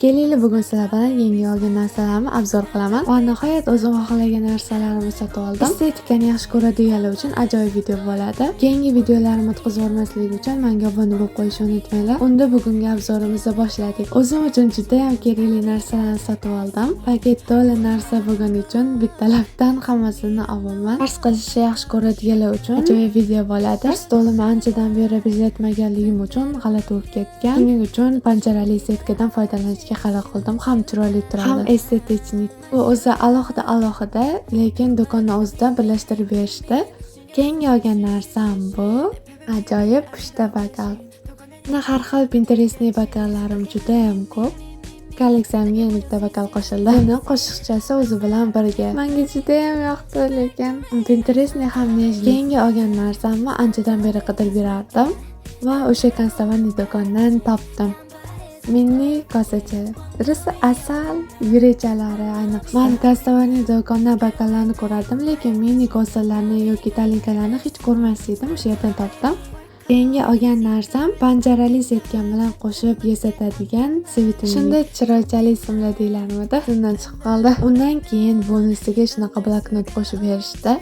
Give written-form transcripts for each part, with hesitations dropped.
Kelinglar bugun sizlar bilan yangi olgan narsalarni obzor qilaman va nihoyat o'zim xohlagan narsalarimni sotib oldim. Estetikani yaxshi ko'radiganlar uchun ajoyib video bo'ladi. Keyingi videolarimni o'tkazib uchun menga obuna bo'lib qo'yishni unutmanglar. Unda bugungi obzorimizni boshladik. O'zim uchun juda ham kerakli narsalarni sotib oldim. Paket to'la narsa bo'lgani uchun bittalabdan hammasini olaman. Farz qilishni yaxshi ko'radiganlar uchun ajoyib video bo'ladi. Stolimni anchadan beri bezatmaganligim uchun g'alati bo'lib ketgan. Shuning uchun panjarali setkadan foydalanishga qaror qildim. Ham chiroyli turadi, ham estetik. Bu o'zi alohida, lekin do'konni o'zida birlashtirib berishdi. Keyingi olgan narsam bu ajoyib pushta bokal. Mana har xil Pinterest'ning bokallarim juda ham ko'p. Kolleksiyamga yana bitta bokal qo'shildi. Buni qo'shiqchasi o'zi bilan birga. Menga juda ham yoqdi, lekin Pinterest'ning ham nejli. Keyingi olgan narsamni anchadan beri qidirib yurardim va o'sha konservatorniy do'kondan topdim. Mini kosacha. Birisi asal yurachalari ayniqsa. Men konservatorniy do'kondan bokallarni ko'rardim, lekin mini kosalarni yoki talinkalarni hech ko'rmasdim. O'sha yerdan topdim. Keyingi olgan narsam panjarali setkan bilan qo'shib yasatadigan svitinli. Shunday chiroyli ismlar deylarmidi? Shundan chiqib qoldi. Undan keyin bonusiga shunaqa bloknot qo'shib berishdi.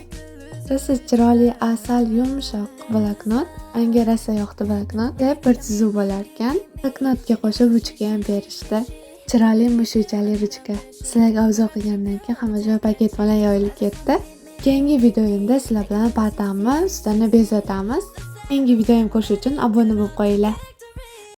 Rosa chiroyli asal yumshoq bloknot. Menga rosa yoqdi bloknot. Bir tuzuv bo'lar ekan. Bloknotga qo'shib ruchka ham berishdi. Chiroyli mushukchali ruchka. Sizlarga obzor qilgandan keyin hamma joy paket bilan yoyilib ketdi. Keyingi videoyimda sizlar bilan pardamni ustini bezatamiz. Keyingi videoyim ko'rish uchun obuna bo'lib qo'yinglar.